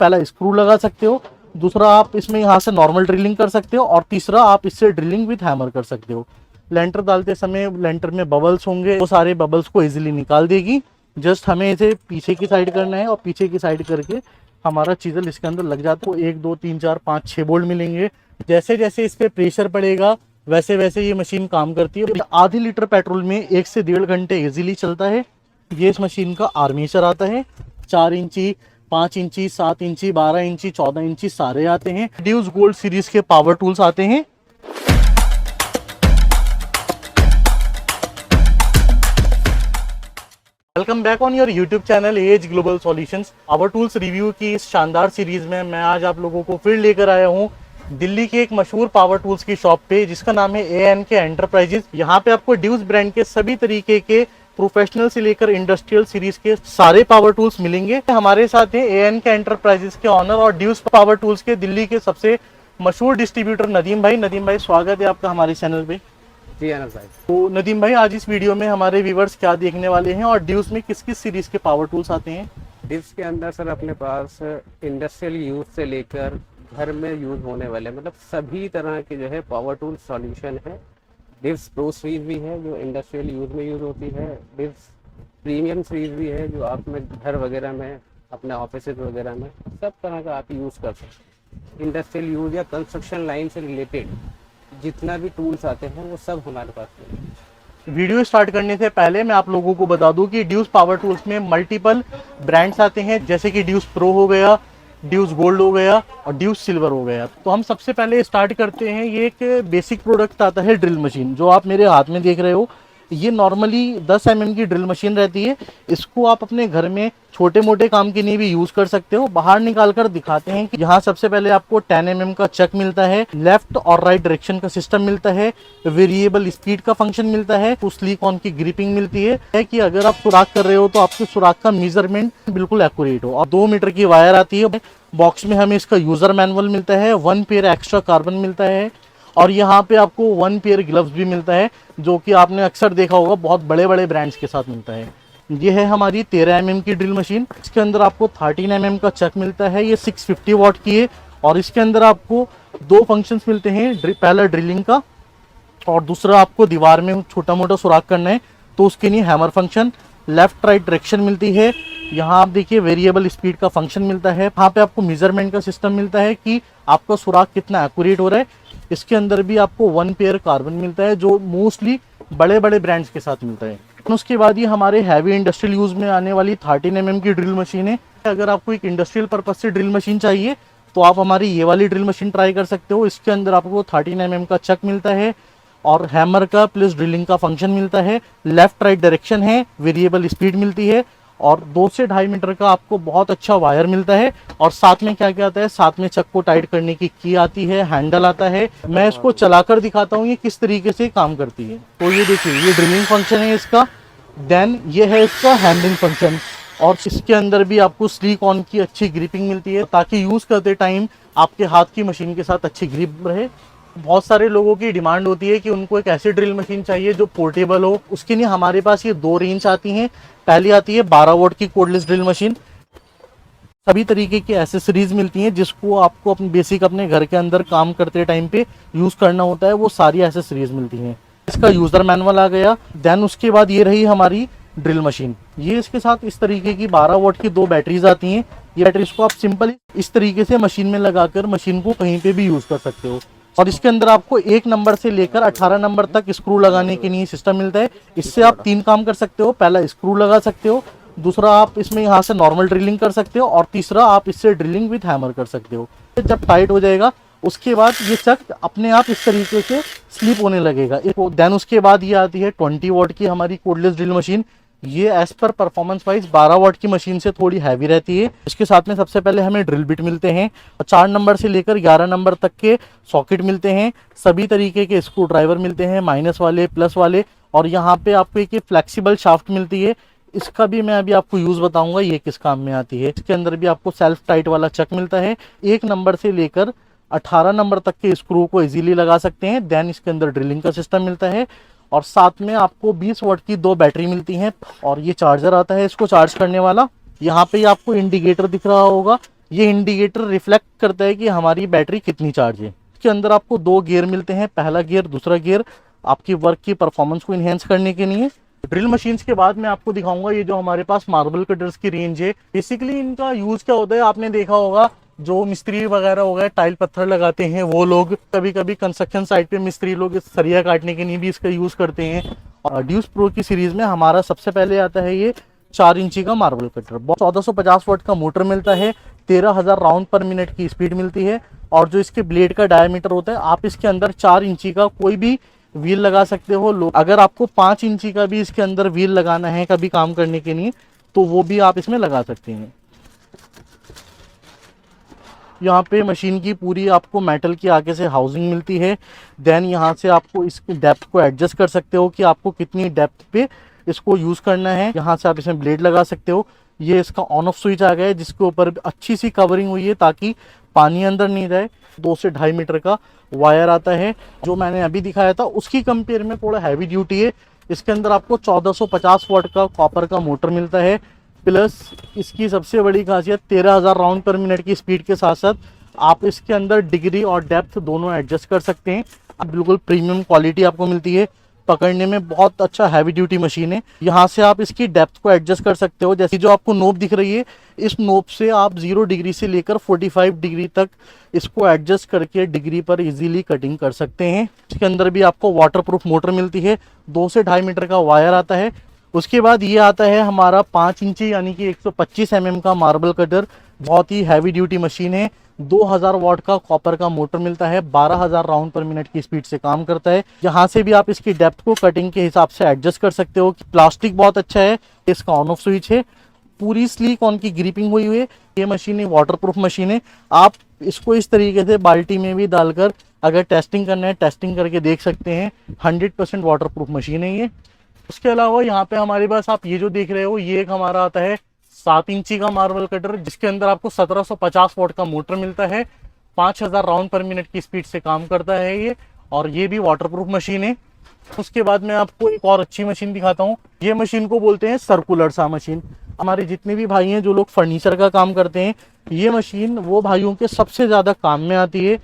पहला स्क्रू लगा सकते हो, दूसरा आप इसमें यहाँ से नॉर्मल ड्रिलिंग कर सकते हो, और तीसरा आप इससे ड्रिलिंग विथ हैमर कर सकते हो। लेंटर डालते समय लेंटर में बबल्स होंगे, वो सारे बबल्स को इजीली निकाल देगी। जस्ट हमें इसे पीछे की साइड करना है और पीछे की साइड करके हमारा चीजल इसके अंदर लग जाता है। 1 2 3 4 5 6 बोल्ट मिलेंगे। जैसे जैसे इस पे प्रेशर पड़ेगा वैसे वैसे ये मशीन काम करती है। आधी लीटर पेट्रोल में 1 से 1.5 घंटे इजीली चलता है। ये इस मशीन का आर्मेचर आता है, 4 इंची 5 इंची 7 इंची 12 इंची 14 इंची सारे आते हैं। ड्यूस गोल्ड सीरीज के पावर टूल्स आते हैं। Welcome back on your YouTube channel as Global Solutions. Power tools review की इस शानदार सीरीज में मैं आज आप लोगों को फिर लेकर आया हूँ दिल्ली की एक मशहूर पावर टूल्स की शॉप पे, जिसका नाम है ANK एंटरप्राइजेस। यहाँ पे आपको ड्यूस ब्रांड के सभी तरीके के प्रोफेशनल से लेकर इंडस्ट्रियल सीरीज के सारे पावर टूल्स मिलेंगे। हमारे साथ हैं ANK एंटरप्राइजेस के ऑनर और ड्यूस पावर टूल्स के दिल्ली के सबसे मशहूर डिस्ट्रीब्यूटर नदीम भाई। नदीम भाई, स्वागत है आपका हमारे चैनल पे। जी अनस भाई। तो नदीम भाई, आज इस वीडियो में हमारे व्यूवर्स क्या देखने वाले हैं और ड्यूस में किस किस सीरीज के पावर टूल्स आते हैं? ड्यूस के अंदर सर अपने पास इंडस्ट्रियल यूज से लेकर घर में यूज होने वाले मतलब सभी तरह के जो है पावर टूल सॉल्यूशन है। डिव्स प्रो सीरीज भी है जो इंडस्ट्रियल यूज में यूज होती है। डिव्स प्रीमियम सीरीज भी है जो आप में घर वगैरह में अपने ऑफिस वगैरह में सब तरह का आप यूज़ कर सकते हैं। इंडस्ट्रियल यूज या कंस्ट्रक्शन लाइन से रिलेटेड जितना भी टूल्स आते हैं वो सब हमारे पास है। वीडियो स्टार्ट करने से पहले मैं आप लोगों को बता दूं कि ड्यूस पावर टूल्स में मल्टीपल ब्रांड्स आते हैं, जैसे कि ड्यूस प्रो हो गया, ड्यूस गोल्ड हो गया और ड्यूस सिल्वर हो गया। तो हम सबसे पहले स्टार्ट करते हैं। ये एक बेसिक प्रोडक्ट आता है ड्रिल मशीन, जो आप मेरे हाथ में देख रहे हो। ये नॉर्मली 10 mm की ड्रिल मशीन रहती है। इसको आप अपने घर में छोटे मोटे काम के लिए भी यूज कर सकते हो। बाहर निकाल कर दिखाते हैं कि यहाँ सबसे पहले आपको 10 mm का चक मिलता है, लेफ्ट और राइट डायरेक्शन का सिस्टम मिलता है, वेरिएबल स्पीड का फंक्शन मिलता है, तो सिलिकॉन की ग्रिपिंग मिलती है कि अगर आप सुराख कर रहे हो तो आपके सुराख का मेजरमेंट बिल्कुल एक्यूरेट हो। और 2 मीटर की वायर आती है। बॉक्स में हमें इसका यूजर मैनुअल मिलता है, 1 पेयर एक्स्ट्रा कार्बन मिलता है, और यहाँ पे आपको 1 पेयर ग्लव्स भी मिलता है, जो कि आपने अक्सर देखा होगा बहुत बड़े बड़े ब्रांड्स के साथ मिलता है। ये है हमारी 13 mm की ड्रिल मशीन। इसके अंदर आपको 13 mm का चक मिलता है। ये 650 वाट की है और इसके अंदर आपको 2 फंक्शंस मिलते हैं। पहला ड्रिलिंग का और दूसरा आपको दीवार में छोटा मोटा सुराख करना है तो उसके लिए hammer function. Left right direction मिलती है। यहाँ आप देखिए वेरिएबल स्पीड का फंक्शन मिलता है। यहाँ पे आपको मेजरमेंट का सिस्टम मिलता है कि आपका सुराख कितना एक्यूरेट हो रहा है। इसके अंदर भी आपको 1 पेयर कार्बन मिलता है, जो मोस्टली बड़े बड़े ब्रांड्स के साथ मिलता है। उसके बाद ये हमारे हैवी इंडस्ट्रियल यूज में आने वाली 13 mm की ड्रिल मशीन है। अगर आपको एक इंडस्ट्रियल पर्पज से ड्रिल मशीन चाहिए तो आप हमारी ये वाली ड्रिल मशीन ट्राई कर सकते हो। इसके अंदर आपको 13 mm का चक मिलता है और हैमर का प्लस ड्रिलिंग का फंक्शन मिलता है। लेफ्ट राइट डायरेक्शन है, वेरिएबल स्पीड मिलती है और 2 से 2.5 मीटर का आपको बहुत अच्छा वायर मिलता है। और साथ में क्या क्या आता है, साथ में चक को टाइट करने की आती है, हैंडल आता है। मैं इसको चलाकर दिखाता हूँ ये किस तरीके से काम करती है। तो ये देखिए, ये ड्रिलिंग फंक्शन है इसका, देन ये है इसका हैंडलिंग फंक्शन। और इसके अंदर भी आपको सिलिकॉन की अच्छी ग्रिपिंग मिलती है ताकि यूज करते टाइम आपके हाथ की मशीन के साथ अच्छी ग्रिप रहे। बहुत सारे लोगों की डिमांड होती है कि उनको एक ऐसी ड्रिल मशीन चाहिए जो पोर्टेबल हो। उसके लिए हमारे पास ये 2 रेंज आती हैं। पहली आती है 12 वोल्ट की कोडलेस ड्रिल मशीन। सभी तरीके की एसेसरीज मिलती हैं जिसको आपको अपने बेसिक अपने घर के अंदर काम करते टाइम पे यूज करना होता है, वो सारी एसेसरीज मिलती हैं। इसका यूजर मैनुअल आ गया। देन उसके बाद ये रही हमारी ड्रिल मशीन। ये इसके साथ इस तरीके की 12 वोल्ट की 2 बैटरीज आती हैं। ये बैटरीज को आप सिंपल इस तरीके से मशीन में लगाकर मशीन को कहीं पे भी यूज कर सकते हो। और इसके अंदर आपको 1 नंबर से लेकर 18 नंबर तक स्क्रू लगाने के लिए सिस्टम मिलता है। इससे आप 3 काम कर सकते हो। पहला स्क्रू लगा सकते हो, दूसरा आप इसमें यहाँ से नॉर्मल ड्रिलिंग कर सकते हो और तीसरा आप इससे ड्रिलिंग विथ हैमर कर सकते हो। जब टाइट हो जाएगा उसके बाद ये चक अपने आप इस तरीके से स्लिप होने लगेगा। देन उसके बाद ये आती है 20 वॉट की हमारी कोडलेस ड्रिल मशीन। ये as per performance wise 12 watt की मशीन से थोड़ी हैवी रहती है। इसके साथ में सबसे पहले हमें ड्रिल बिट मिलते हैं, 4 नंबर से लेकर 11 नंबर तक के सॉकेट मिलते हैं। सभी तरीके के स्क्रू ड्राइवर मिलते हैं, माइनस वाले प्लस वाले। और यहाँ पे आपको एक फ्लेक्सिबल शाफ्ट मिलती है। इसका भी मैं अभी आपको यूज बताऊंगा ये किस काम में आती है। इसके अंदर भी आपको सेल्फ टाइट वाला चक मिलता है। 1 नंबर से लेकर 18 नंबर तक के स्क्रू को इजीली लगा सकते हैं। देन इसके अंदर ड्रिलिंग का सिस्टम मिलता है और साथ में आपको 20 वॉट की 2 बैटरी मिलती हैं और ये चार्जर आता है इसको चार्ज करने वाला। यहाँ पे आपको इंडिकेटर दिख रहा होगा, ये इंडिकेटर रिफ्लेक्ट करता है कि हमारी बैटरी कितनी चार्ज है। इसके अंदर आपको 2 गियर मिलते हैं, पहला गियर, दूसरा गियर, आपकी वर्क की परफॉर्मेंस को इन्हेंस करने के लिए। ड्रिल मशीन्स के बाद मैं आपको दिखाऊंगा ये जो हमारे पास मार्बल कटर्स की रेंज है। बेसिकली इनका यूज क्या होता है, आपने देखा होगा जो मिस्त्री वगैरह हो गए, टाइल पत्थर लगाते हैं वो लोग, कभी कभी कंस्ट्रक्शन साइट पे मिस्त्री लोग इस सरिया काटने के लिए भी इसका यूज करते हैं। और ड्यूस प्रो की सीरीज में हमारा सबसे पहले आता है ये 4 इंची का मार्बल कटर। 1450 वाट का मोटर मिलता है, 13,000 राउंड पर मिनट की स्पीड मिलती है। और जो इसके ब्लेड का डायमीटर होता है, आप इसके अंदर 4 इंची का कोई भी व्हील लगा सकते हो। अगर आपको 5 इंची का भी इसके अंदर व्हील लगाना है कभी काम करने के लिए, तो वो भी आप इसमें लगा सकते हैं। यहाँ पे मशीन की पूरी आपको मेटल की आगे से हाउसिंग मिलती है। देन यहाँ से आपको इस डेप्थ को एडजस्ट कर सकते हो कि आपको कितनी डेप्थ पे इसको यूज़ करना है। यहाँ से आप इसमें ब्लेड लगा सकते हो। ये इसका ऑन ऑफ स्विच आ गया है जिसके ऊपर अच्छी सी कवरिंग हुई है ताकि पानी अंदर नहीं जाए। 2 से 2.5 मीटर का वायर आता है। जो मैंने अभी दिखाया था उसकी कंपेयर में थोड़ा हैवी ड्यूटी है। इसके अंदर आपको 1450 वाट का कॉपर का मोटर मिलता है, प्लस इसकी सबसे बड़ी खासियत 13,000 राउंड पर मिनट की स्पीड के साथ साथ आप इसके अंदर डिग्री और डेप्थ दोनों एडजस्ट कर सकते हैं। अब बिल्कुल प्रीमियम क्वालिटी आपको मिलती है, पकड़ने में बहुत अच्छा हैवी ड्यूटी मशीन है। यहाँ से आप इसकी डेप्थ को एडजस्ट कर सकते हो। जैसे जो आपको नोब दिख रही है, इस नोब से आप 0 डिग्री से लेकर 45 डिग्री तक इसको एडजस्ट करके डिग्री पर इजीली कटिंग कर सकते हैं। इसके अंदर भी आपको वाटरप्रूफ मोटर मिलती है, 2 से 2.5 मीटर का वायर आता है। उसके बाद ये आता है हमारा 5 इंची यानी कि 125 mm का मार्बल कटर। बहुत ही हैवी ड्यूटी मशीन है। 2000 वाट का कॉपर का मोटर मिलता है, 12,000 राउंड पर मिनट की स्पीड से काम करता है। यहाँ से भी आप इसकी डेप्थ को कटिंग के हिसाब से एडजस्ट कर सकते हो। प्लास्टिक बहुत अच्छा है, इसका ऑन ऑफ स्विच है, पूरी स्लीक ऑन की ग्रिपिंग हुई हुई है। ये मशीन है वाटरप्रूफ मशीन है। आप इसको इस तरीके से बाल्टी में भी डालकर अगर टेस्टिंग करना है टेस्टिंग करके देख सकते हैं। 100% वाटरप्रूफ मशीन है ये। उसके अलावा यहाँ पे हमारे पास आप ये जो देख रहे हो, ये एक हमारा आता है 7 इंची का मार्बल कटर जिसके अंदर आपको 1750 वाट का मोटर मिलता है, 5000 राउंड पर मिनट की स्पीड से काम करता है ये। और ये भी वाटरप्रूफ मशीन है। उसके बाद मैं आपको एक और अच्छी मशीन दिखाता हूँ। ये मशीन को बोलते हैं सर्कुलर सा मशीन। हमारे जितने भी भाई हैं जो लोग फर्नीचर का काम करते हैं, ये मशीन वो भाइयों के सबसे ज़्यादा काम में आती है।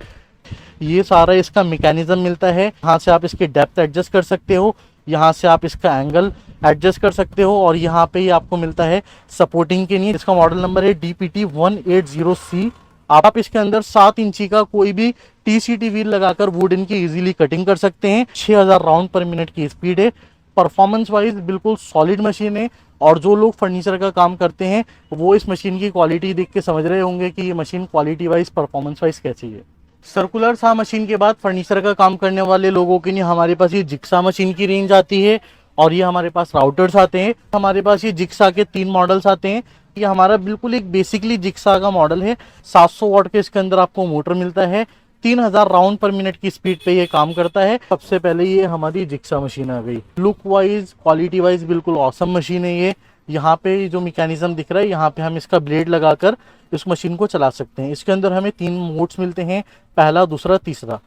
ये सारा इसका मैकेनिज्म मिलता है। यहाँ से आप इसकी डेप्थ एडजस्ट कर सकते हो, यहाँ से आप इसका एंगल एडजस्ट कर सकते हो और यहाँ पे ही आपको मिलता है सपोर्टिंग के लिए। इसका मॉडल नंबर है DPT 180C। आप इसके अंदर 7 इंची का कोई भी TCT व्हील लगाकर वुडन की इजीली कटिंग कर सकते हैं। 6000 राउंड पर मिनट की स्पीड है। परफॉर्मेंस वाइज बिल्कुल सॉलिड मशीन है और जो लोग फर्नीचर का काम करते हैं वो इस मशीन की क्वालिटी देख के समझ रहे होंगे कि ये machine quality wise performance wise कैसी है। सर्कुलर सा मशीन के बाद फर्नीचर का काम करने वाले लोगों के लिए हमारे पास ये जिक्सा मशीन की रेंज आती है और ये हमारे पास राउटर्स आते हैं। हमारे पास ये जिक्सा के 3 मॉडल्स आते हैं। ये हमारा बिल्कुल एक बेसिकली जिक्सा का मॉडल है। 700 वाट के इसके अंदर आपको मोटर मिलता है, 3000 राउंड पर मिनट की स्पीड पे ये काम करता है। सबसे पहले ये हमारी जिक्सा मशीन आ गई। लुक वाइज क्वालिटी वाइज बिल्कुल ऑसम मशीन है ये। यहाँ पे जो मैकेनिज्म दिख रहा है, यहाँ पे हम इसका ब्लेड लगाकर इस मशीन को चला सकते हैं। इसके अंदर हमें 3 मोड्स मिलते हैं, पहला, दूसरा, तीसरा।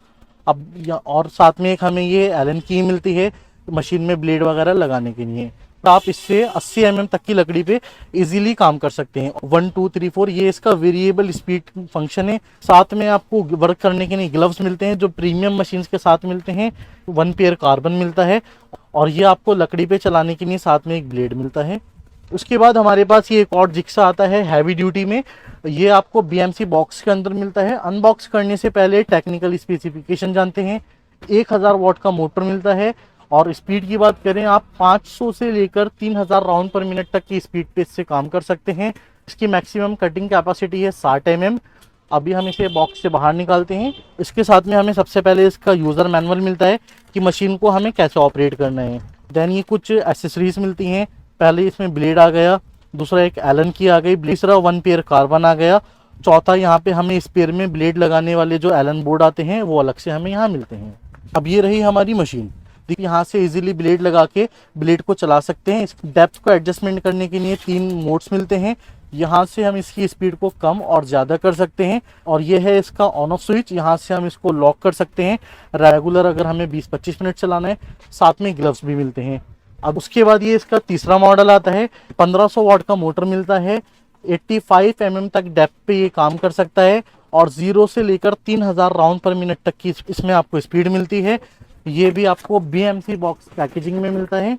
अब और साथ में एक हमें ये एलन की मिलती है मशीन में ब्लेड वगैरह लगाने के लिए। तो आप इससे 80 mm तक की लकड़ी पे इजीली काम कर सकते हैं। 1 2 3 4 ये इसका वेरिएबल स्पीड फंक्शन है। साथ में आपको वर्क करने के लिए ग्लव्स मिलते हैं जो प्रीमियम मशीन्स के साथ मिलते हैं। 1 पेयर कार्बन मिलता है और ये आपको लकड़ी पे चलाने के लिए साथ में एक ब्लेड मिलता है। उसके बाद हमारे पास ये एक और जिक्सा आता है हैवी ड्यूटी में। ये आपको BMC बॉक्स के अंदर मिलता है। अनबॉक्स करने से पहले टेक्निकल स्पेसिफिकेशन जानते हैं। 1000 वाट का मोटर मिलता है और स्पीड की बात करें आप 500 से लेकर 3000 राउंड पर मिनट तक की स्पीड पे इससे काम कर सकते हैं। इसकी मैक्सिमम कटिंग कैपेसिटी है 60 mm। अभी हम इसे बॉक्स से बाहर निकालते हैं। इसके साथ में हमें सबसे पहले इसका यूज़र मैनुअल मिलता है कि मशीन को हमें कैसे ऑपरेट करना है। देन ये कुछ एसेसरीज मिलती हैं। पहले इसमें ब्लेड आ गया, दूसरा एक एलन की आ गई, तीसरा 1 पेयर कार्बन आ गया, चौथा यहाँ पे हमें इस पेयर में ब्लेड लगाने वाले जो एलन बोर्ड आते हैं वो अलग से हमें यहाँ मिलते हैं। अब ये रही हमारी मशीन। देखिए यहाँ से इजीली ब्लेड लगा के ब्लेड को चला सकते हैं। इस डेप्थ को एडजस्टमेंट करने के लिए 3 मोड्स मिलते हैं। यहाँ से हम इसकी स्पीड को कम और ज़्यादा कर सकते हैं और ये है इसका ऑन ऑफ स्विच। यहाँ से हम इसको लॉक कर सकते हैं रेगुलर अगर हमें 20-25 मिनट चलाना है। साथ में ग्लव्स भी मिलते हैं। अब उसके बाद ये इसका तीसरा मॉडल आता है। 1500 वाट का मोटर मिलता है, 85 mm तक डेप्थ पे ये काम कर सकता है और 0 से लेकर 3000 राउंड पर मिनट तक की इसमें आपको स्पीड मिलती है। ये भी आपको BMC बॉक्स पैकेजिंग में मिलता है।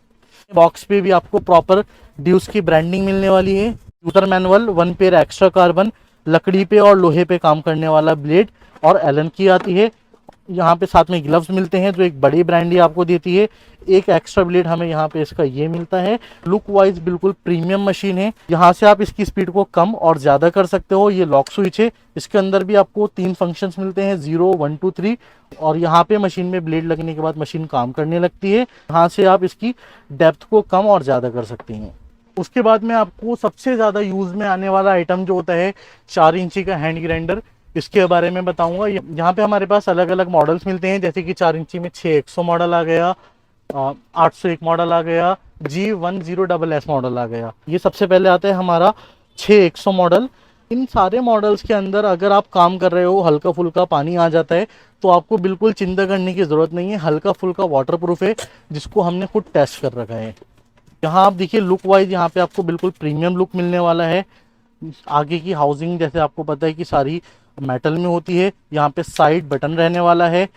बॉक्स पे भी आपको प्रॉपर ड्यूस की ब्रांडिंग मिलने वाली है। User manual, 1 pair extra carbon, लकड़ी पे और लोहे पे काम करने वाला ब्लेड और एलन की आती है। यहाँ पे साथ में ग्लव्स मिलते हैं जो एक बड़ी ब्रांड ही आपको देती है। एक एक्स्ट्रा ब्लेड हमें यहाँ पे इसका ये मिलता है। लुक वाइज बिल्कुल प्रीमियम मशीन है। यहाँ से आप इसकी स्पीड को कम और ज़्यादा कर सकते हो। ये लॉक स्विच है। इसके अंदर भी आपको 3 फंक्शंस मिलते हैं, 0, 1, 2, 3। और यहाँ पे मशीन में ब्लेड लगने के बाद मशीन काम करने लगती है। यहाँ से आप इसकी डेप्थ को कम और ज़्यादा कर सकती हैं। उसके बाद में आपको सबसे ज़्यादा यूज़ में आने वाला आइटम जो होता है 4 इंची का हैंड ग्राइंडर, इसके बारे में बताऊंगा। यहाँ पे हमारे पास अलग अलग मॉडल्स मिलते हैं, जैसे कि 4 इंची में 6100 मॉडल आ गया, 801 मॉडल आ गया, G10SS मॉडल आ गया। ये सबसे पहले आता है हमारा 6100 मॉडल। इन सारे मॉडल्स के अंदर अगर आप काम कर रहे हो, हल्का फुल्का पानी आ जाता है, तो आपको बिल्कुल चिंता करने की ज़रूरत नहीं है। हल्का फुल्का वाटर प्रूफ है, जिसको हमने खुद टेस्ट कर रखा है। यहाँ आप देखिए लुक वाइज यहाँ पे आपको बिल्कुल प्रीमियम लुक मिलने वाला है। आगे की हाउसिंग जैसे आपको पता है कि सारी मेटल में होती है। यहाँ पे साइड बटन रहने वाला है।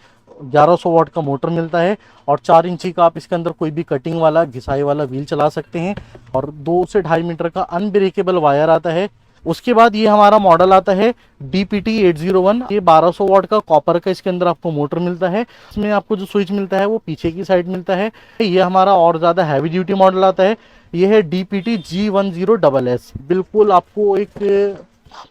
1100 वाट का मोटर मिलता है और 4 इंची का आप इसके अंदर कोई भी कटिंग वाला, घिसाई वाला व्हील चला सकते हैं। और 2 से 2.5 मीटर का अनब्रेकेबल वायर आता है। उसके बाद ये हमारा मॉडल आता है DPT 801। ये 1200 वाट का कॉपर का इसके अंदर आपको मोटर मिलता है। इसमें आपको जो स्विच मिलता है वो पीछे की साइड मिलता है। ये हमारा और ज़्यादा हैवी ड्यूटी मॉडल आता है। ये है DPT G10SS। बिल्कुल आपको एक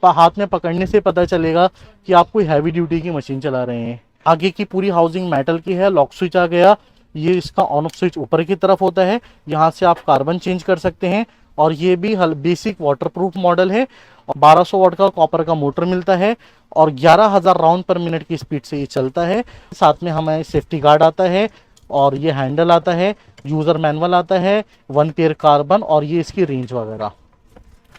हाथ में पकड़ने से पता चलेगा कि आप कोई हैवी ड्यूटी की मशीन चला रहे हैं। आगे की पूरी हाउसिंग मेटल की है। लॉक स्विच आ गया। ये इसका ऑन ऑफ स्विच ऊपर की तरफ होता है। यहाँ से आप कार्बन चेंज कर सकते हैं। और ये भी बेसिक वाटरप्रूफ मॉडल है। और 1200 वाट का कॉपर का मोटर मिलता है और 11000 राउंड पर मिनट की स्पीड से ये चलता है। साथ में हमें सेफ्टी गार्ड आता है और ये हैंडल आता है, यूज़र मैनुअल आता है, 1 पेयर कार्बन और ये इसकी रेंज वगैरह।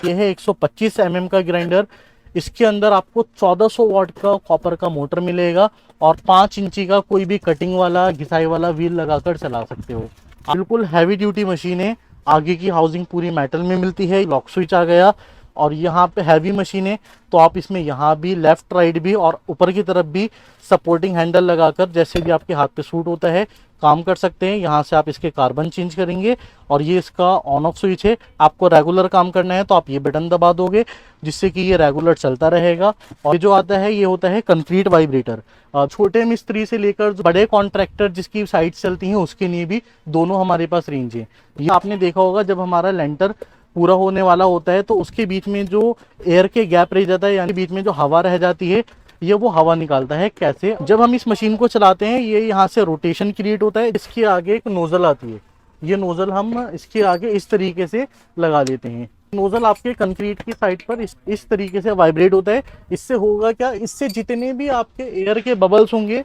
ये है 125 mm का ग्राइंडर। इसके अंदर आपको 1400 वाट का कॉपर का मोटर मिलेगा और 5 इंची का कोई भी कटिंग वाला, घिसाई वाला व्हील लगाकर चला सकते हो। बिल्कुल हैवी ड्यूटी मशीन है। आगे की हाउसिंग पूरी मेटल में मिलती है। लॉक स्विच आ गया और यहाँ पे हैवी मशीन है, तो आप इसमें यहाँ भी लेफ्ट राइट भी और ऊपर की तरफ भी सपोर्टिंग हैंडल लगाकर जैसे भी आपके हाथ पे सूट होता है काम कर सकते हैं। यहाँ से आप इसके कार्बन चेंज करेंगे और ये इसका ऑन ऑफ स्विच है। आपको रेगुलर काम करना है तो आप ये बटन दबा दोगे, जिससे कि ये रेगुलर चलता रहेगा। और ये जो आता है ये होता है कंक्रीट वाइब्रेटर। छोटे मिस्त्री से लेकर बड़े कॉन्ट्रैक्टर जिसकी साइट्स चलती हैं उसके लिए भी दोनों हमारे पास रेंज है। ये आपने देखा होगा जब हमारा लेंटर पूरा होने वाला होता है तो उसके बीच में जो एयर के गैप रह जाता है, यानी बीच में जो हवा रह जाती है, ये वो हवा निकालता है। कैसे? जब हम इस मशीन को चलाते हैं ये यहाँ से रोटेशन क्रिएट होता है। इसके आगे एक नोजल आती है। ये नोजल हम इसके आगे इस तरीके से लगा लेते हैं। नोजल आपके कंक्रीट की साइड पर इस तरीके से वाइब्रेट होता है। इससे होगा क्या, इससे जितने भी आपके एयर के बबल्स होंगे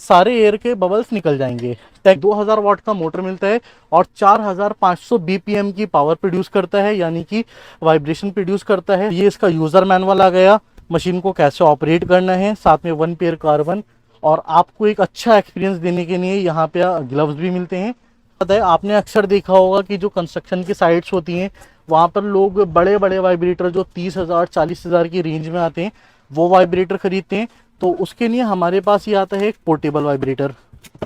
सारे एयर के बबल्स निकल जाएंगे। 2000 वाट का मोटर मिलता है और 4500 BPM की पावर प्रोड्यूस करता है, यानी कि वाइब्रेशन प्रोड्यूस करता है। ये इसका यूज़र मैनुअल आ गया, मशीन को कैसे ऑपरेट करना है, साथ में 1 पेयर कार्बन। और आपको एक अच्छा एक्सपीरियंस देने के लिए यहाँ पे ग्लव्स भी मिलते हैं। पता है आपने अक्सर देखा होगा कि जो कंस्ट्रक्शन की साइट्स होती हैं वहाँ पर लोग बड़े बड़े वाइब्रेटर जो 30,000 40,000 की रेंज में आते हैं वो वाइब्रेटर खरीदते हैं। तो उसके लिए हमारे पास ये आता है एक पोर्टेबल वाइब्रेटर।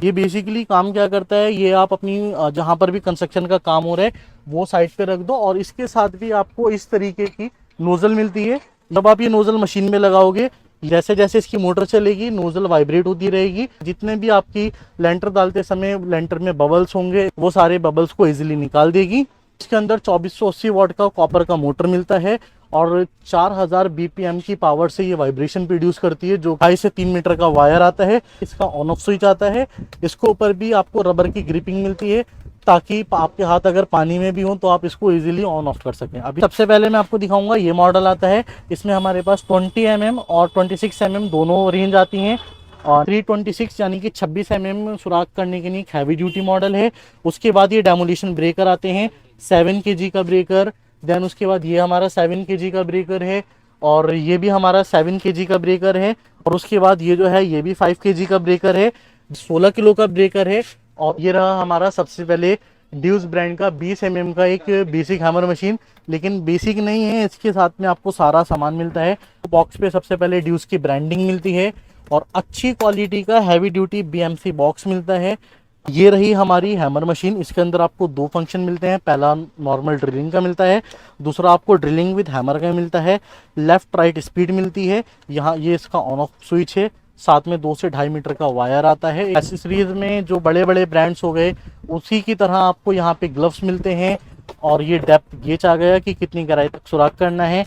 ये बेसिकली काम क्या करता है, ये आप अपनी जहाँ पर भी कंस्ट्रक्शन का काम हो रहा है वो साइड पे रख दो और इसके साथ भी आपको इस तरीके की नोजल मिलती है। जब आप ये नोजल मशीन में लगाओगे, जैसे जैसे इसकी मोटर चलेगी नोजल वाइब्रेट होती रहेगी। जितने भी आपकी लेंटर डालते समय लेंटर में बबल्स होंगे वो सारे बबल्स को इजीली निकाल देगी। इसके अंदर 2480 वाट का कॉपर का मोटर मिलता है और 4000 BPM की पावर से ये वाइब्रेशन प्रोड्यूस करती है। जो 2.5 से 3 मीटर का वायर आता है, इसका ऑन ऑफ स्विच आता है। इसके ऊपर भी आपको रबर की ग्रिपिंग मिलती है ताकि आपके हाथ अगर पानी में भी हो तो आप इसको इजीली ऑन ऑफ कर सकें। अभी सबसे पहले मैं आपको दिखाऊंगा ये मॉडल आता है। इसमें हमारे पास 20 mm और 26 mm दोनों रेंज आती हैं और 326 यानी कि 26 mm सुराख करने के लिए एक हैवी ड्यूटी मॉडल है। उसके बाद ये डेमोलिशन ब्रेकर आते हैं, 7 kg का ब्रेकर। देन उसके बाद ये हमारा 7 kg का ब्रेकर है और ये भी हमारा 7 kg का ब्रेकर है। और उसके बाद ये जो है ये भी 5 kg का ब्रेकर है, 16 किलो का ब्रेकर है। और ये रहा हमारा सबसे पहले ड्यूस ब्रांड का 20 mm का एक बेसिक हैमर मशीन, लेकिन बेसिक नहीं है, इसके साथ में आपको सारा सामान मिलता है। बॉक्स पे सबसे पहले ड्यूस की ब्रांडिंग मिलती है और अच्छी क्वालिटी का हैवी ड्यूटी BMC बॉक्स मिलता है। ये रही हमारी हैमर मशीन। इसके अंदर आपको दो फंक्शन मिलते हैं, पहला नॉर्मल ड्रिलिंग का मिलता है, दूसरा आपको ड्रिलिंग विद हैमर का मिलता है। लेफ्ट राइट स्पीड मिलती है, यहाँ ये इसका ऑन ऑफ स्विच है, साथ में 2 से 2.5 मीटर का वायर आता है। एसेसरीज में जो बड़े बड़े ब्रांड्स हो गए उसी की तरह आपको यहाँ पे ग्लव्स मिलते हैं और ये डेप्थ गेज आ गया कि कितनी गहराई तक सुराख करना है।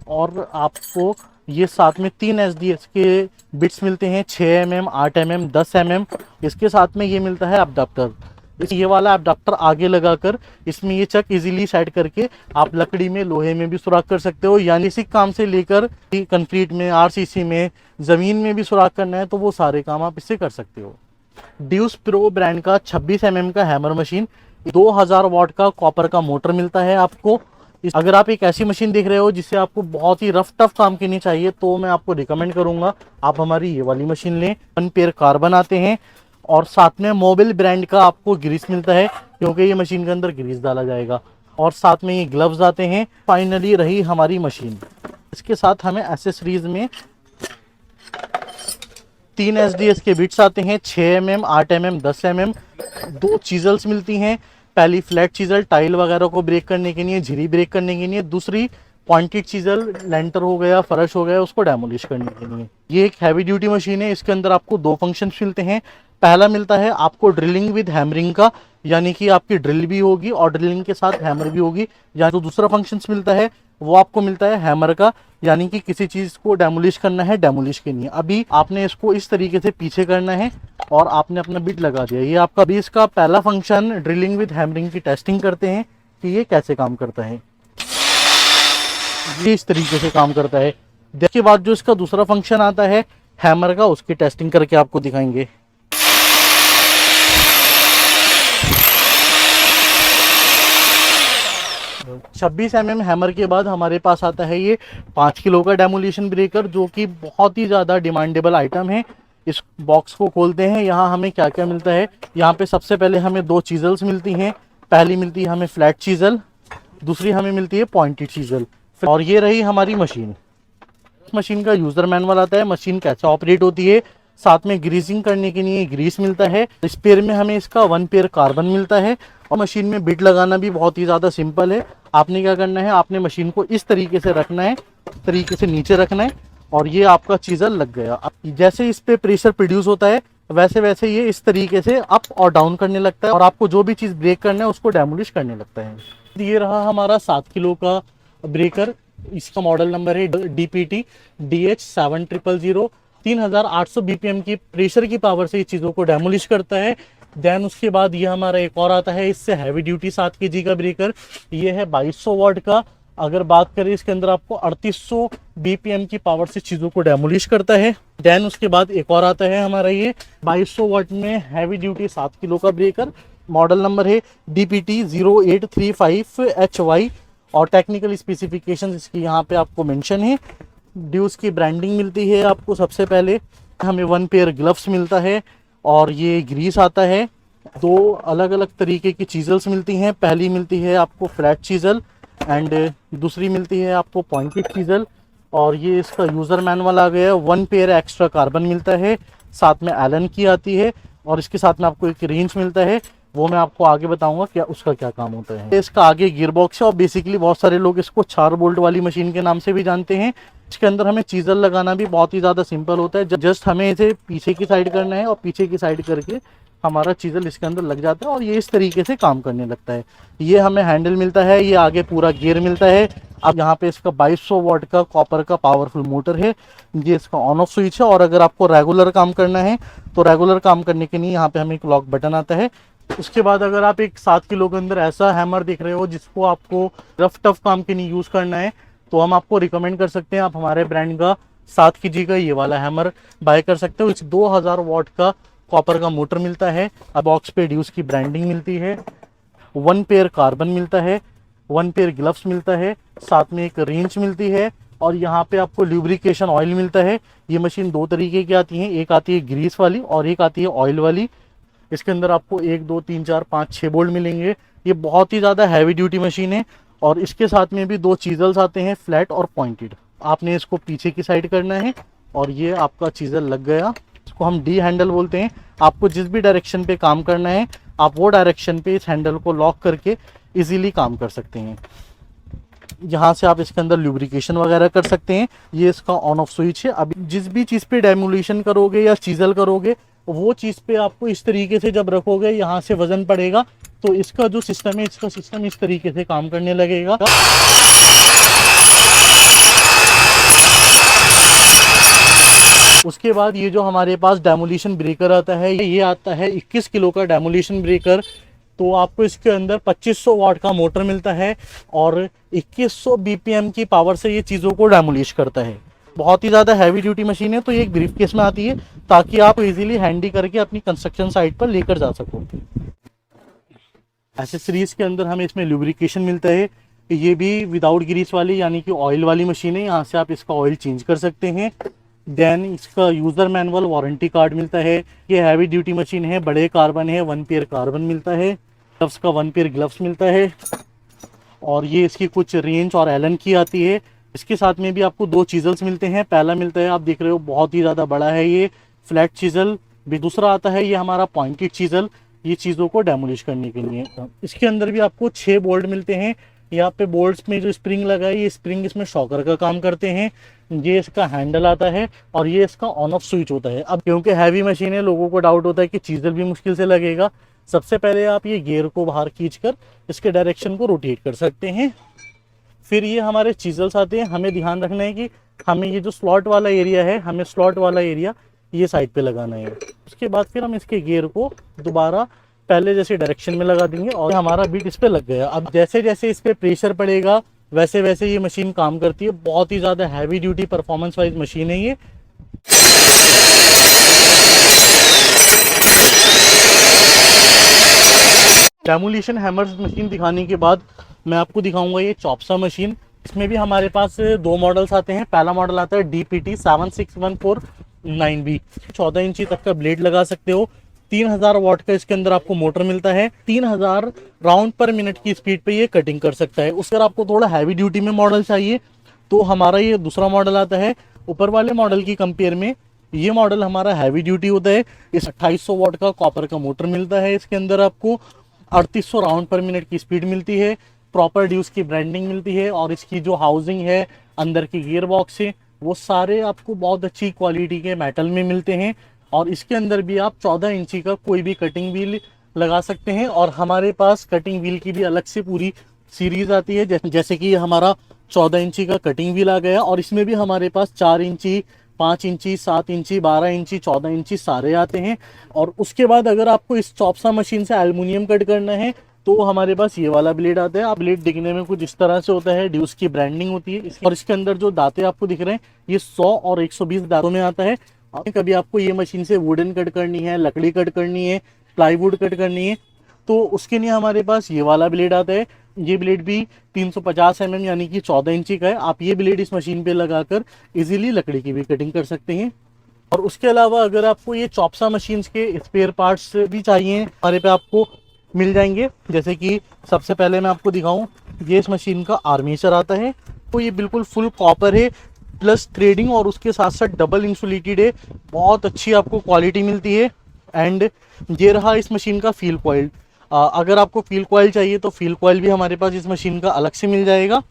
और आपको ये साथ में 3 SDS के बिट्स मिलते हैं, 6 mm, 8 mm, 10 mm। इसके साथ में ये मिलता है अडाप्टर। ये वाला अडाप्टर आगे लगाकर इसमें ये चक इजीली सेट करके आप लकड़ी में लोहे में भी सुराख कर सकते हो, यानी इसी काम से लेकर कंक्रीट में, RCC में, ज़मीन में भी सुराख करना है तो वो सारे काम आप इससे कर सकते हो। ड्यूस प्रो ब्रांड का 26 mm का हैमर मशीन, 2000 वाट का कॉपर का मोटर मिलता है आपको। अगर आप एक ऐसी मशीन देख रहे हो जिससे आपको बहुत ही रफ टफ काम करनी चाहिए तो मैं आपको रिकमेंड करूंगा आप हमारी ये वाली मशीन लें। 1 पेयर कार्बन आते हैं और साथ में मोबिल ब्रांड का आपको ग्रीस मिलता है, क्योंकि ये मशीन के अंदर ग्रीस डाला जाएगा, और साथ में ये ग्लव्स आते हैं। फाइनली रही हमारी मशीन। इसके साथ हमें एसेसरीज में 3 SDS के बिट्स आते हैं, 6 mm, 8 mm, 10 mm। 2 चीजल्स मिलती हैं, पहली फ्लैट चीजल टाइल वगैरह को ब्रेक करने के लिए, झिरी ब्रेक करने के लिए, दूसरी पॉइंटेड चीजल लेंटर हो गया, फर्श हो गया, उसको डेमोलिश करने के लिए। ये एक हैवी ड्यूटी मशीन है। इसके अंदर आपको 2 फंक्शंस मिलते हैं। पहला मिलता है आपको ड्रिलिंग विद हैमरिंग का, यानी कि आपकी ड्रिल भी होगी और ड्रिलिंग के साथ हैमर भी होगी। या जो दूसरा फंक्शंस मिलता है वो आपको मिलता है हैमर का, यानी कि किसी चीज को डेमोलिश करना है, डेमोलिश के लिए अभी आपने इसको इस तरीके से पीछे करना है और आपने अपना बिट लगा दिया। ये आपका भी इसका पहला फंक्शन ड्रिलिंग विद हैमरिंग की टेस्टिंग करते हैं कि ये कैसे काम करता है। ये इस तरीके से काम करता है। इसके बाद जो इसका दूसरा फंक्शन आता है हैमर का, उसकी टेस्टिंग करके आपको दिखाएंगे। 26 mm हैमर के बाद हमारे पास आता है ये 5 किलो का डेमोलिशन ब्रेकर, जो कि बहुत ही ज़्यादा डिमांडेबल आइटम है। इस बॉक्स को खोलते हैं, यहाँ हमें क्या क्या मिलता है। यहाँ पे सबसे पहले हमें 2 चीजल्स मिलती हैं। पहली मिलती है हमें फ्लैट चीजल, दूसरी हमें मिलती है पॉइंटेड चीजल। और ये रही हमारी मशीन। मशीन का यूज़र मैनुअल आता है, मशीन कैसे ऑपरेट होती है, साथ में ग्रीसिंग करने के लिए ग्रीस मिलता है। इस पेयर में हमें इसका 1 पेयर कार्बन मिलता है। और मशीन में बिट लगाना भी बहुत ही ज़्यादा सिंपल है। आपने क्या करना है, आपने मशीन को इस तरीके से रखना है, इस तरीके से नीचे रखना है और ये आपका चीज़र लग गया। अब जैसे इस पे प्रेशर प्रोड्यूस होता है वैसे वैसे ये इस तरीके से अप और डाउन करने लगता है और आपको जो भी चीज़ ब्रेक करना है उसको डेमोलिश करने लगता है। ये रहा हमारा 7 किलो का ब्रेकर। इसका मॉडल नंबर है DPT DH7000। 3800 BPM की प्रेशर की पावर से ये चीज़ों को डेमोलिश करता है। देन उसके बाद ये हमारा एक और आता है, इससे हैवी ड्यूटी 7 kg का ब्रेकर। ये है 2200 वाट का। अगर बात करें इसके अंदर आपको 3800 BPM की पावर से चीज़ों को डेमोलिश करता है। देन उसके बाद एक और आता है हमारा ये 2200 वाट में हैवी ड्यूटी 7 किलो का ब्रेकर। मॉडल नंबर है DPT 0835HY और टेक्निकल स्पेसिफिकेशंस इसकी यहाँ पे आपको मेंशन है। ड्यूस की ब्रांडिंग मिलती है आपको। सबसे पहले हमें 1 पेयर ग्लव्स मिलता है और ये ग्रीस आता है। 2 अलग अलग तरीके की चीजल्स मिलती हैं। पहली मिलती है आपको फ्लैट चीजल एंड दूसरी मिलती है आपको पॉइंटेड चीजल। और ये इसका यूज़र मैनुअल आ गया। 1 पेयर एक्स्ट्रा कार्बन मिलता है, साथ में एलन की आती है और इसके साथ में आपको एक रेंज मिलता है, वो मैं आपको आगे बताऊंगा क्या उसका क्या काम होता है। इसका आगे गियर बॉक्स है और बेसिकली बहुत सारे लोग इसको 4 बोल्ट वाली मशीन के नाम से भी जानते हैं। इसके अंदर हमें चीज़ल लगाना भी बहुत ही ज़्यादा सिंपल होता है। जस्ट हमें इसे पीछे की साइड करना है और पीछे की साइड करके हमारा चीज़ल इसके अंदर लग जाता है और ये इस तरीके से काम करने लगता है। ये हमें हैंडल मिलता है, ये आगे पूरा गियर मिलता है। अब यहाँ पे इसका 2200 वाट का कॉपर का पावरफुल मोटर है। ये इसका ऑन ऑफ स्विच है और अगर आपको रेगुलर काम करना है तो रेगुलर काम करने के लिए यहाँ पे हमें एक लॉक बटन आता है। उसके बाद अगर आप एक 7 किलो के अंदर ऐसा हैमर देख रहे हो जिसको आपको रफ टफ काम के लिए यूज़ करना है तो हम आपको रिकमेंड कर सकते हैं, आप हमारे ब्रांड का 7 kg का ये वाला हैमर बाय कर सकते हो। इस 2000 वाट का कॉपर का मोटर मिलता है। अब बॉक्स पे ड्यूस की ब्रांडिंग मिलती है। 1 पेयर कार्बन मिलता है, 1 पेयर ग्लव्स मिलता है, साथ में एक रेंच मिलती है और यहाँ पे आपको ल्यूब्रिकेशन ऑयल मिलता है। ये मशीन 2 तरीके की आती है, एक आती है ग्रीस वाली और एक आती है ऑयल वाली। इसके अंदर आपको 1 2 3 4 5 6 बोल्ट मिलेंगे। ये बहुत ही ज़्यादा हैवी ड्यूटी मशीन है। और इसके साथ में भी 2 चीजल्स आते हैं, फ्लैट और पॉइंटेड। आपने इसको पीछे की साइड करना है और ये आपका चीजल लग गया। इसको हम डी हैंडल बोलते हैं। आपको जिस भी डायरेक्शन पे काम करना है आप वो डायरेक्शन पे इस हैंडल को लॉक करके इजीली काम कर सकते हैं। यहाँ से आप इसके अंदर ल्यूब्रिकेशन वगैरह कर सकते हैं। ये इसका ऑन ऑफ स्विच है। अब जिस भी चीज़ पे डेमोलिशन करोगे या चीजल करोगे वो चीज़ पे आपको इस तरीके से जब रखोगे यहाँ से वजन पड़ेगा तो इसका जो सिस्टम है इसका सिस्टम इस तरीके से काम करने लगेगा। उसके बाद ये जो हमारे पास डेमोलिशन ब्रेकर आता है ये आता है 21 किलो का डेमोलिशन ब्रेकर। तो आपको इसके अंदर 2500 वाट का मोटर मिलता है और 2100 बीपीएम की पावर से ये चीज़ों को डेमोलिश करता है। बहुत ही ज़्यादा हैवी ड्यूटी मशीन है। तो ये एक ब्रीफ केस में आती है ताकि आप इजीली हैंडी करके अपनी कंस्ट्रक्शन साइट पर लेकर जा सको। एसेसरीज के अंदर हमें इसमें लुब्रिकेशन मिलता है। ये भी विदाउट ग्रीस वाली यानी कि ऑयल वाली मशीन है। यहाँ से आप इसका ऑयल चेंज कर सकते हैं। देन इसका यूज़र मैनुअल, वारंटी कार्ड मिलता है। ये हैवी ड्यूटी मशीन है, बड़े कार्बन है, 1 पेयर कार्बन मिलता है। ग्लव्स का 1 पेयर ग्लव्स मिलता है। और ये इसकी कुछ रेंज और एलन की आती है। इसके साथ में भी आपको 2 चीजल्स मिलते हैं। पहला मिलता है आप देख रहे हो बहुत ही ज़्यादा बड़ा है ये फ्लैट चीजल। भी दूसरा आता है ये हमारा पॉइंटेड चीजल, ये चीज़ों को डेमोलिश करने के लिए। इसके अंदर भी आपको 6 बोल्ट मिलते हैं। यहाँ पे बोल्ट्स में जो स्प्रिंग लगा है ये स्प्रिंग इसमें शॉकर का काम करते हैं। ये इसका हैंडल आता है और ये इसका ऑन ऑफ स्विच होता है। अब क्योंकि हैवी मशीन है लोगों को डाउट होता है कि चीजल भी मुश्किल से लगेगा। सबसे पहले आप ये गियर को बाहर खींचकर इसके डायरेक्शन को रोटेट कर सकते हैं। फिर ये हमारे चीजल्स आते हैं। हमें ध्यान रखना है कि हमें ये जो स्लॉट वाला एरिया है हमें स्लॉट वाला एरिया ये साइड पे लगाना है। उसके बाद फिर हम इसके गियर को दोबारा पहले जैसे डायरेक्शन में लगा देंगे और हमारा बीट इस पे लग गया। अब जैसे जैसे इस पे प्रेशर पड़ेगा वैसे वैसे ये मशीन काम करती है। बहुत ही ज़्यादा heavy duty performance wise machine है ये। डेमोलिशन हैमर्स मशीन दिखाने के बाद मैं आपको दिखाऊंगा ये चॉप्सा मशीन। इसमें भी हमारे पास 2 मॉडल्स आते हैं। पहला मॉडल आता है DPT 76149B। 14 इंची तक का ब्लेड लगा सकते हो। 3000 वाट का इसके अंदर आपको मोटर मिलता है। 3000 राउंड पर मिनट की स्पीड पे ये कटिंग कर सकता है। उसके आपको थोड़ा हैवी ड्यूटी में मॉडल चाहिए तो हमारा ये दूसरा मॉडल आता है। ऊपर वाले मॉडल की कंपेयर में ये मॉडल हमारा हैवी ड्यूटी होता है। इस 2800 वाट का कॉपर का मोटर मिलता है। इसके अंदर आपको 3800 राउंड पर मिनट की स्पीड मिलती है। प्रॉपर ड्यूस की ब्रांडिंग मिलती है और इसकी जो हाउसिंग है अंदर की गियर बॉक्स है वो सारे आपको बहुत अच्छी क्वालिटी के मेटल में मिलते हैं। और इसके अंदर भी आप 14 इंची का कोई भी कटिंग व्हील लगा सकते हैं। और हमारे पास कटिंग व्हील की भी अलग से पूरी सीरीज आती है। जैसे कि हमारा 14 इंची का कटिंग व्हील आ गया और इसमें भी हमारे पास 4 इंची, 5 इंची, 7 इंची, 12 इंची, 14 इंची सारे आते हैं। और उसके बाद अगर आपको इस चॉप्सा मशीन से एल्युमिनियम कट करना है तो हमारे पास ये वाला ब्लेड आता है। आप ब्लेड दिखने में कुछ इस तरह से होता है। ड्यूस की ब्रांडिंग होती है और इसके अंदर जो दांते आपको दिख रहे हैं ये 100 और 120 दांतों में आता है। कभी आपको ये मशीन से वुडन कट करनी है, लकड़ी कट करनी है, प्लाईवुड कट करनी है तो उसके लिए हमारे पास ये वाला ब्लेड आता है। ये ब्लेड भी 350 mm यानी कि 14 इंची का है। आप ये ब्लेड इस मशीन पे लगाकर इजीली लकड़ी की भी कटिंग कर सकते हैं। और उसके अलावा अगर आपको ये चॉप्सा मशीन्स के स्पेयर पार्ट्स भी चाहिए हमारे पे आपको मिल जाएंगे। जैसे कि सबसे पहले मैं आपको दिखाऊं ये इस मशीन का आर्मेचर आता है। तो ये बिल्कुल फुल कॉपर है प्लस थ्रेडिंग और उसके साथ साथ डबल इंसुलेटेड है। बहुत अच्छी आपको क्वालिटी मिलती है। एंड ये रहा इस मशीन का फील कॉइल। अगर आपको फील कॉइल चाहिए तो फील कॉइल भी हमारे पास इस मशीन का अलग से मिल जाएगा।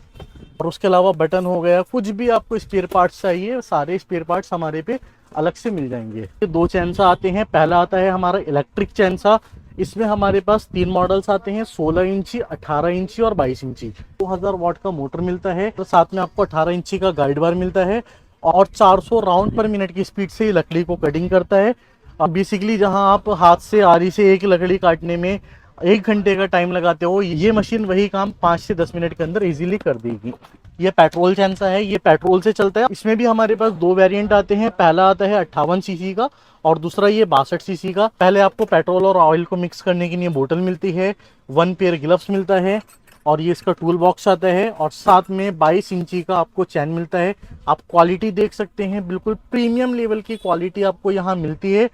और उसके अलावा बटन हो गया, कुछ भी आपको स्पेयर पार्ट्स चाहिए सारे स्पेयर पार्ट्स हमारे पे अलग से मिल जाएंगे। ये 2 चैनसा आते हैं। पहला आता है हमारा इलेक्ट्रिक चैनसा। इसमें हमारे पास 3 मॉडल्स आते हैं, 16 इंची, 18 इंची और 22 इंची। 2000 वाट का मोटर मिलता है तो साथ में आपको 18 इंची का गाइड बार मिलता है और 400 राउंड पर मिनट की स्पीड से लकड़ी को कटिंग करता है। अब बेसिकली जहां आप हाथ से आरी से एक लकड़ी काटने में 1 घंटे का टाइम लगाते हो ये मशीन वही काम 5 से 10 मिनट के अंदर इजीली कर देगी। ये पेट्रोल चैनसा है, ये पेट्रोल से चलता है। इसमें भी हमारे पास 2 वेरिएंट आते हैं। पहला आता है 58 सीसी का और दूसरा ये 62 सीसी का। पहले आपको पेट्रोल और ऑयल को मिक्स करने के लिए बोतल मिलती है, 1 पेयर ग्लव्स मिलता है और ये इसका टूल बॉक्स आता है और साथ में 22 इंची का आपको चैन मिलता है। आप क्वालिटी देख सकते हैं, बिल्कुल प्रीमियम लेवल की क्वालिटी आपको यहाँ मिलती है।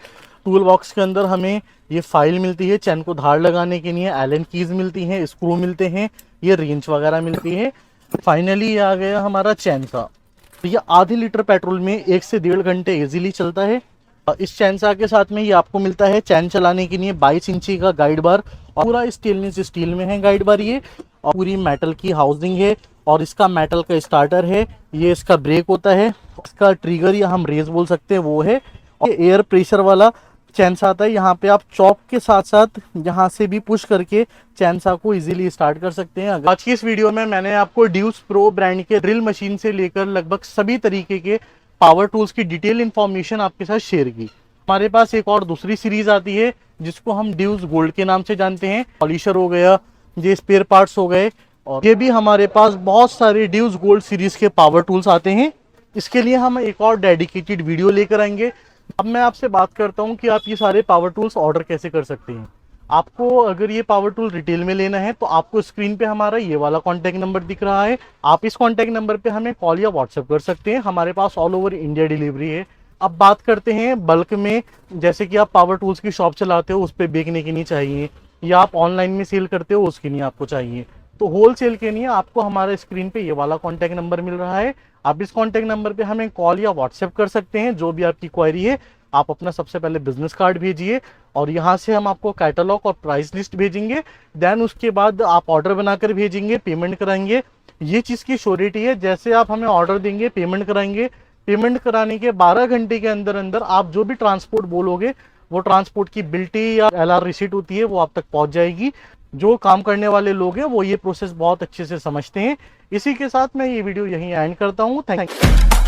टूल बॉक्स के अंदर हमें ये फाइल मिलती है, चैन को धार लगाने के लिए एलन कीज मिलती हैं, स्क्रू मिलते हैं, ये रेंच वगैरह मिलती है। फाइनली ये आ गया हमारा चैन सा। तो ये आधे लीटर पेट्रोल में 1 से 1.5 घंटे इजीली चलता है। इस चैन सा के साथ में ये आपको मिलता है चैन चलाने के लिए 22 इंची का गाइड बार, और पूरा स्टेनलेस स्टील में है गाइड बार ये, और पूरी मेटल की हाउसिंग है, और इसका मेटल का स्टार्टर है, ये इसका ब्रेक होता है, इसका ट्रिगर या हम रेस बोल सकते हैं वो है, और एयर प्रेशर वाला चैन सा आता है। यहाँ पे आप चॉक के साथ साथ यहाँ से भी पुश करके चैन सा को इजीली स्टार्ट कर सकते हैं। आज की इस वीडियो में मैंने आपको ड्यूस प्रो ब्रांड के ड्रिल मशीन से लेकर लगभग सभी तरीके के पावर टूल्स की डिटेल इंफॉर्मेशन आपके साथ शेयर की। हमारे पास एक और दूसरी सीरीज आती है जिसको हम ड्यूस गोल्ड के नाम से जानते हैं। पॉलिशर हो गया, ये स्पेयर पार्ट्स हो गए, और ये भी हमारे पास बहुत सारे ड्यूस गोल्ड सीरीज के पावर टूल्स आते हैं। इसके लिए हम एक और डेडिकेटेड वीडियो लेकर आएंगे। अब मैं आपसे बात करता हूं कि आप ये सारे पावर टूल्स ऑर्डर कैसे कर सकते हैं। आपको अगर ये पावर टूल रिटेल में लेना है तो आपको स्क्रीन पे हमारा ये वाला कॉन्टैक्ट नंबर दिख रहा है, आप इस कॉन्टैक्ट नंबर पे हमें कॉल या व्हाट्सएप कर सकते हैं। हमारे पास ऑल ओवर इंडिया डिलीवरी है। अब बात करते हैं बल्क में, जैसे कि आप पावर टूल्स की शॉप चलाते हो, उस पर बेचने के लिए चाहिए, या आप ऑनलाइन में सेल करते हो उसके लिए आपको चाहिए, तो होलसेल के लिए आपको हमारे स्क्रीन पे ये वाला कॉन्टैक्ट नंबर मिल रहा है। आप इस कॉन्टैक्ट नंबर पे हमें कॉल या व्हाट्सएप कर सकते हैं। जो भी आपकी क्वेरी है, आप अपना सबसे पहले बिजनेस कार्ड भेजिए, और यहाँ से हम आपको कैटलॉग और प्राइस लिस्ट भेजेंगे। देन उसके बाद आप ऑर्डर बनाकर भेजेंगे, पेमेंट कराएंगे। ये चीज़ की श्योरिटी है, जैसे आप हमें ऑर्डर देंगे, पेमेंट कराएंगे, पेमेंट कराने के 12 घंटे के अंदर अंदर आप जो भी ट्रांसपोर्ट बोलोगे, वो ट्रांसपोर्ट की बिल्टी या LR रिसीट होती है वो आप तक पहुंच जाएगी। जो काम करने वाले लोग हैं वो ये प्रोसेस बहुत अच्छे से समझते हैं। इसी के साथ मैं ये वीडियो यहीं एंड करता हूँ। Thank you.